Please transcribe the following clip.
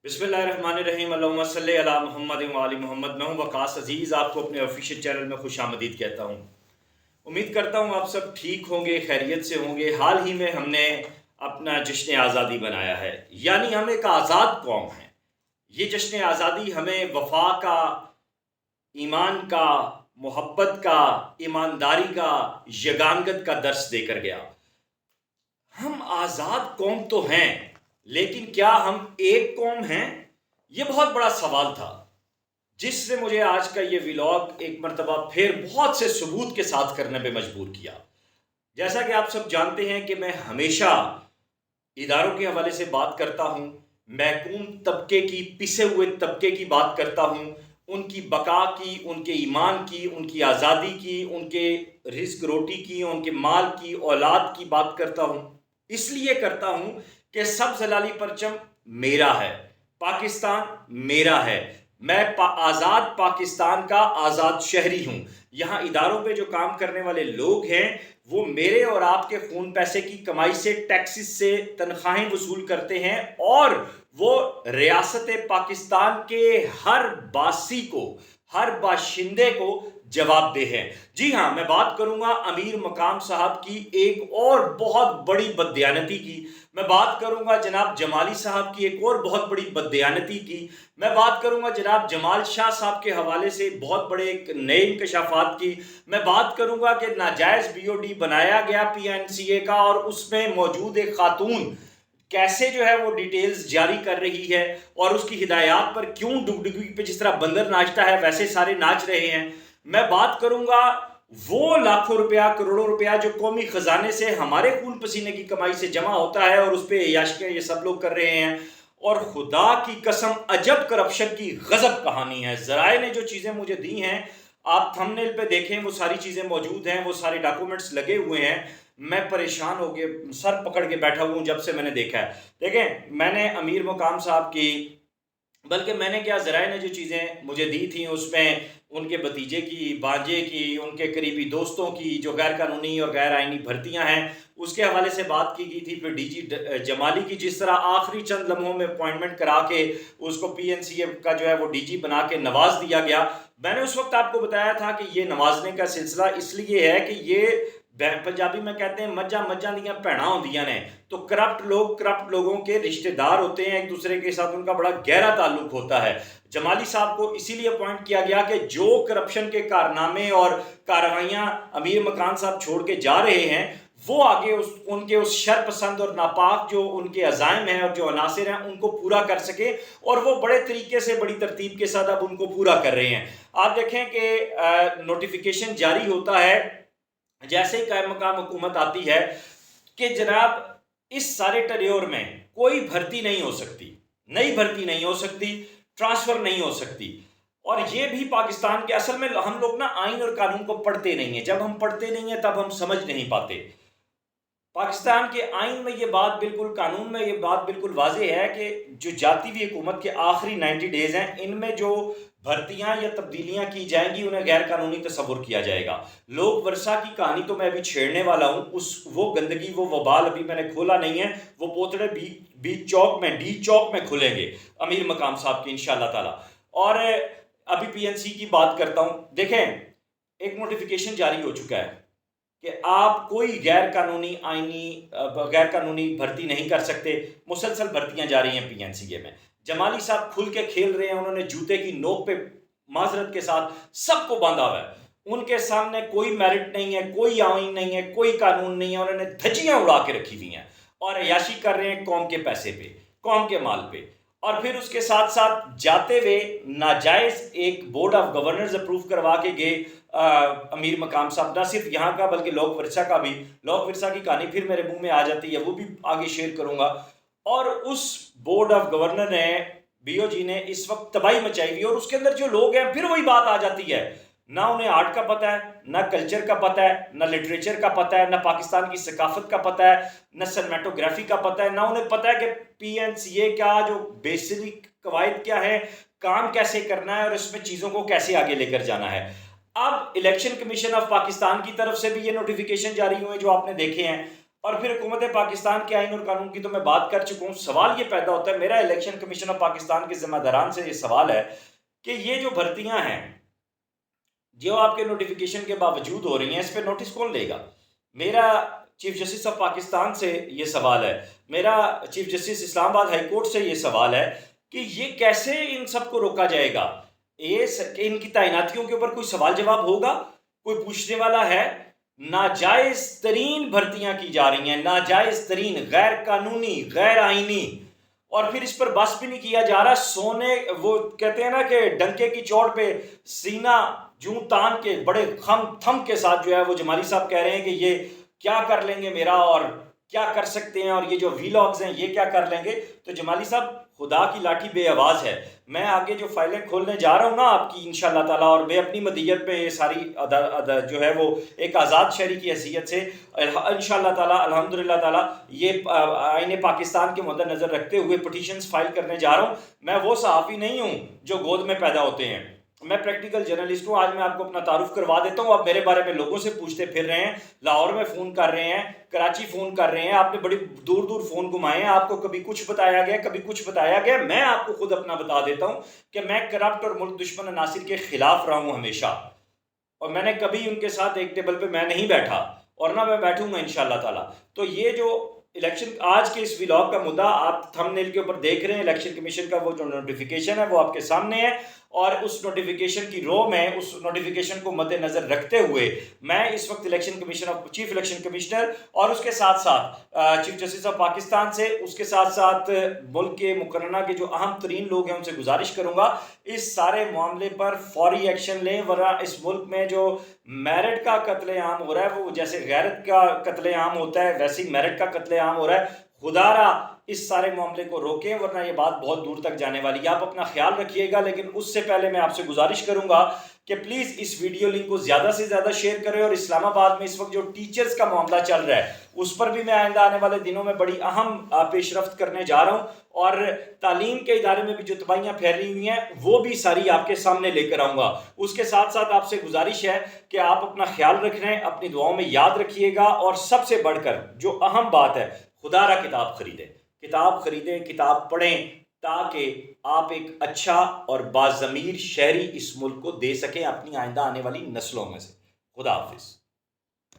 बिस्मिल्लाहिर्रहमानिर्रहीम अल्लाहुम्मा सल्ली अला मुहम्मद व आलि मोहम्मद। मैं हूं वकास अजीज़, आपको अपने ऑफिशियल चैनल में खुशामदीद कहता हूं। उम्मीद करता हूं आप सब ठीक होंगे, खैरियत से होंगे। हाल ही में हमने अपना जश्न आज़ादी बनाया है, यानी हम एक आज़ाद कौम हैं। ये जश्न आज़ादी हमें वफा का, ईमान का, मोहब्बत का, ईमानदारी का, यगानगत का दर्स देकर गया। हम आज़ाद कौम तो हैं, लेकिन क्या हम एक कौम हैं? ये बहुत बड़ा सवाल था, जिससे मुझे आज का ये व्लॉग एक मरतबा फिर बहुत से सबूत के साथ करने पे मजबूर किया। जैसा कि आप सब जानते हैं कि मैं हमेशा इदारों के हवाले से बात करता हूँ, महकूम तबके की, पिसे हुए तबके की बात करता हूँ, उनकी बका की, उनके ईमान की, उनकी आज़ादी की, उनके रिस्क रोटी की, उनके माल की, औलाद की बात करता हूँ। इसलिए करता हूँ कि सब जलाली परचम मेरा है, पाकिस्तान मेरा है। मैं आज़ाद पाकिस्तान का आज़ाद शहरी हूँ। यहाँ इदारों पे जो काम करने वाले लोग हैं वो मेरे और आपके खून पैसे की कमाई से, टैक्सेस से तनख्वाहें वसूल करते हैं, और वो रियासत पाकिस्तान के हर बासी को, हर बाशिंदे को जवाबदेह है। जी हाँ, मैं बात करूंगा अमीर मकाम साहब की एक और बहुत बड़ी बददियानती की। मैं बात करूंगा जनाब जमाली साहब की एक और बहुत बड़ी बददियानती की। मैं बात करूंगा जनाब जमाल शाह साहब के हवाले से बहुत बड़े एक नए इंकशाफात की। मैं बात करूंगा कि नाजायज बीओडी बनाया गया पीएनसीए का, और उसमें मौजूद एक खातून कैसे जो है वो डिटेल्स जारी कर रही है, और उसकी हिदायत पर क्यों डुगडुगी पे जिस तरह बंदर नाचता है वैसे सारे नाच रहे हैं। मैं बात करूंगा वो लाखों रुपया, करोड़ों रुपया जो कौमी खजाने से हमारे खून पसीने की कमाई से जमा होता है, और उस पर याशियां ये सब लोग कर रहे हैं। और खुदा की कसम, अजब करप्शन की गजब कहानी है। जराए ने जो चीजें मुझे दी हैं, आप थंबनेल पे देखें, वो सारी चीजें मौजूद हैं, वो सारे डॉक्यूमेंट्स लगे हुए हैं। मैं परेशान हो गया, सर पकड़ के बैठा हुआ हूं जब से मैंने देखा है। देखें, मैंने अमीर मुकाम साहब की, बल्कि मैंने क्या, ज़राए ने जो चीज़ें मुझे दी थी उसमें उनके भतीजे की, भांजे की, उनके करीबी दोस्तों की जो गैर कानूनी और गैर आइनी भर्तियां हैं, उसके हवाले से बात की गई थी। फिर डीजी जमाली की जिस तरह आखिरी चंद लम्हों में अपॉइंटमेंट करा के उसको पीएनसीए का जो है वो डीजी बना के नवाज दिया गया। मैंने उस वक्त आपको बताया था कि ये नवाजने का सिलसिला इसलिए है कि ये पंजाबी में कहते हैं मज्जा मज्जा दियां भैणा होंदियां ने। तो करप्ट लोग करप्ट लोगों के रिश्तेदार होते हैं, एक दूसरे के साथ उनका बड़ा गहरा ताल्लुक होता है। जमाली साहब को इसीलिए अपॉइंट किया गया कि जो करप्शन के कारनामे और कार्रवाइयां अमीर मकान साहब छोड़ के जा रहे हैं, वो आगे उनके उस शरपसंद और नापाक जो उनके अजायम हैं और जो अनासिर हैं उनको पूरा कर सके, और वो बड़े तरीके से, बड़ी तरतीब के साथ अब उनको पूरा कर रहे हैं। आप देखें कि नोटिफिकेशन जारी होता है जैसे ही कायम मकाम हुकूमत आती है कि जनाब इस सारे टेन्योर में कोई भर्ती नहीं हो सकती, नई भर्ती नहीं हो सकती, ट्रांसफर नहीं हो सकती। और ये भी पाकिस्तान के, असल में हम लोग ना आइन और कानून को पढ़ते नहीं है। जब हम पढ़ते नहीं है तब हम समझ नहीं पाते। पाकिस्तान के आइन में ये बात बिल्कुल, कानून में ये बात बिल्कुल वाज़ेह है कि जो जाती हुई हुकूमत के आखिरी 90 डेज़ हैं, इनमें जो भर्तियां या तब्दीलियां की जाएंगी उन्हें गैर कानूनी तस्वुर किया जाएगा। लोक वर्षा की कहानी तो मैं अभी छेड़ने वाला हूं, उस वो गंदगी, वो वबाल अभी मैंने खोला नहीं है। वो पोतड़े बीच चौक में, डी चौक में खुलेंगे अमीर मकाम साहब की इंशाल्लाह ताला। और अभी पीएनसी की बात करता हूं। देखें, एक नोटिफिकेशन जारी हो चुका है कि आप कोई गैर कानूनी भर्ती नहीं कर सकते। मुसलसल भर्तियां जा रही हैं पीएनसीए में। जमाली साहब खुल के खेल रहे हैं, उन्होंने जूते की नोक पे माजरत के साथ सबको बांधा हुआ है। उनके सामने कोई मेरिट नहीं है, कोई आइन नहीं है, कोई कानून नहीं है। उन्होंने धज्जियां उड़ा के रखी हुई हैं और अयाशी कर रहे हैं कौम के पैसे पे, कौम के माल पे। और फिर उसके साथ साथ जाते हुए नाजायज एक बोर्ड ऑफ गवर्नर्स अप्रूव करवा के गए अमीर मकाम साहब, ना सिर्फ यहाँ का बल्कि लोक विरसा का भी। लोक विरसा की कहानी फिर मेरे मुंह में आ जाती है, वो भी आगे शेयर करूंगा। और उस बोर्ड ऑफ गवर्नर ने, बीओजी ने इस वक्त तबाही मचाई हुई, और उसके अंदर जो लोग हैं फिर वही बात आ जाती है, ना उन्हें आर्ट का पता है, ना कल्चर का पता है, ना लिटरेचर का पता है, ना पाकिस्तान की सकाफत का पता है, ना सिनेमेटोग्राफी का पता है, ना उन्हें पता है कि पीएनसीए का जो बेसिक कवायद क्या है, काम कैसे करना है और इसमें चीज़ों को कैसे आगे लेकर जाना है। अब इलेक्शन कमीशन ऑफ पाकिस्तान की तरफ से भी ये नोटिफिकेशन जारी हुए जो आपने देखे हैं। اور پھر حکومت پاکستان کے آئین اور قانون کی تو میں بات کر چکا ہوں. سوال یہ پیدا ہوتا ہے، میرا الیکشن کمیشن آف پاکستان کے ذمہ داران سے یہ سوال ہے کہ یہ جو بھرتیاں ہیں جو آپ کے نوٹیفیکیشن کے باوجود ہو رہی ہیں، اس پہ نوٹس کون لے گا؟ میرا چیف جسٹس آف پاکستان سے یہ سوال ہے، میرا چیف جسٹس اسلام آباد ہائی کورٹ سے یہ سوال ہے کہ یہ کیسے ان سب کو روکا جائے گا؟ کہ ان کی تعیناتیوں کے اوپر کوئی سوال جواب ہوگا؟ کوئی پوچھنے والا ہے؟ ناجائز ترین بھرتیاں کی جا رہی ہیں، ناجائز ترین، غیر قانونی، غیر آئینی، اور پھر اس پر بس بھی نہیں کیا جا رہا. سونے وہ کہتے ہیں نا کہ ڈنکے کی چوٹ پہ سینہ جوں تان کے بڑے تھم کے ساتھ جو ہے وہ جمالی صاحب کہہ رہے ہیں کہ یہ کیا کر لیں گے میرا، اور کیا کر سکتے ہیں، اور یہ جو ویلاگز ہیں یہ کیا کر لیں گے. تو جمالی صاحب خدا کی لاٹھی بے آواز ہے. میں آگے جو فائلیں کھولنے جا رہا ہوں نا آپ کی انشاءاللہ تعالیٰ، اور میں اپنی مدیت پہ یہ ساری جو ہے وہ ایک آزاد شہری کی حیثیت سے انشاءاللہ تعالیٰ الحمدللہ تعالیٰ یہ آئین پاکستان کے مد نظر رکھتے ہوئے پٹیشنز فائل کرنے جا رہا ہوں. میں وہ صحافی نہیں ہوں جو گود میں پیدا ہوتے ہیں، میں پریکٹیکل جرنلسٹ ہوں. آج میں آپ کو اپنا تعارف کروا دیتا ہوں. آپ میرے بارے میں لوگوں سے پوچھتے پھر رہے ہیں، لاہور میں فون کر رہے ہیں، کراچی فون کر رہے ہیں، آپ نے بڑی دور دور فون گھمائے ہیں، آپ کو کبھی کچھ بتایا گیا، کبھی کچھ بتایا گیا. میں آپ کو خود اپنا بتا دیتا ہوں کہ میں کرپٹ اور ملک دشمن عناصر کے خلاف رہا ہوں ہمیشہ، اور میں نے کبھی ان کے ساتھ ایک ٹیبل پہ میں نہیں بیٹھا، اور نہ میں بیٹھوں گا انشاءاللہ تعالیٰ. تو یہ جو الیکشن آج کے اس ویلاگ کا مدعا آپ تھم نیل کے اوپر دیکھ رہے ہیں، الیکشن کمیشن کا وہ جو نوٹیفیکیشن ہے وہ آپ کے سامنے ہے، اور اس نوٹیفیکیشن کی رو میں اس نوٹیفیکیشن کو مد نظر رکھتے ہوئے میں اس وقت election commission chief election commissioner اور اس کے ساتھ ساتھ چیف جسٹس آف پاکستان سے، اس کے ساتھ ساتھ ملک کے مقرنہ کے جو اہم ترین لوگ ہیں ان سے گزارش کروں گا اس سارے معاملے پر فوری ایکشن لیں، ورنہ اس ملک میں جو میرٹ کا قتل عام ہو رہا ہے وہ جیسے غیرت کا قتل عام ہوتا ہے ویسے ہی میرٹ کا قتل عام ہو رہا ہے. خدا را اس سارے معاملے کو روکیں، ورنہ یہ بات بہت دور تک جانے والی ہے. آپ اپنا خیال رکھیے گا، لیکن اس سے پہلے میں آپ سے گزارش کروں گا کہ پلیز اس ویڈیو لنک کو زیادہ سے زیادہ شیئر کریں. اور اسلام آباد میں اس وقت جو ٹیچرز کا معاملہ چل رہا ہے اس پر بھی میں آئندہ آنے والے دنوں میں بڑی اہم پیش رفت کرنے جا رہا ہوں، اور تعلیم کے ادارے میں بھی جو تباہیاں پھیلی ہوئی ہیں وہ بھی ساری آپ کے سامنے لے کر آؤں گا. اس کے ساتھ ساتھ آپ سے گزارش ہے کہ آپ اپنا خیال رکھ رہے ہیں، اپنی دعاؤں میں یاد رکھیے گا، اور سب سے بڑھ کر جو اہم بات ہے، خدا را کتاب خریدیں، کتاب خریدیں، کتاب پڑھیں، تاکہ آپ ایک اچھا اور باضمیر شہری اس ملک کو دے سکیں اپنی آئندہ آنے والی نسلوں میں سے. خدا حافظ.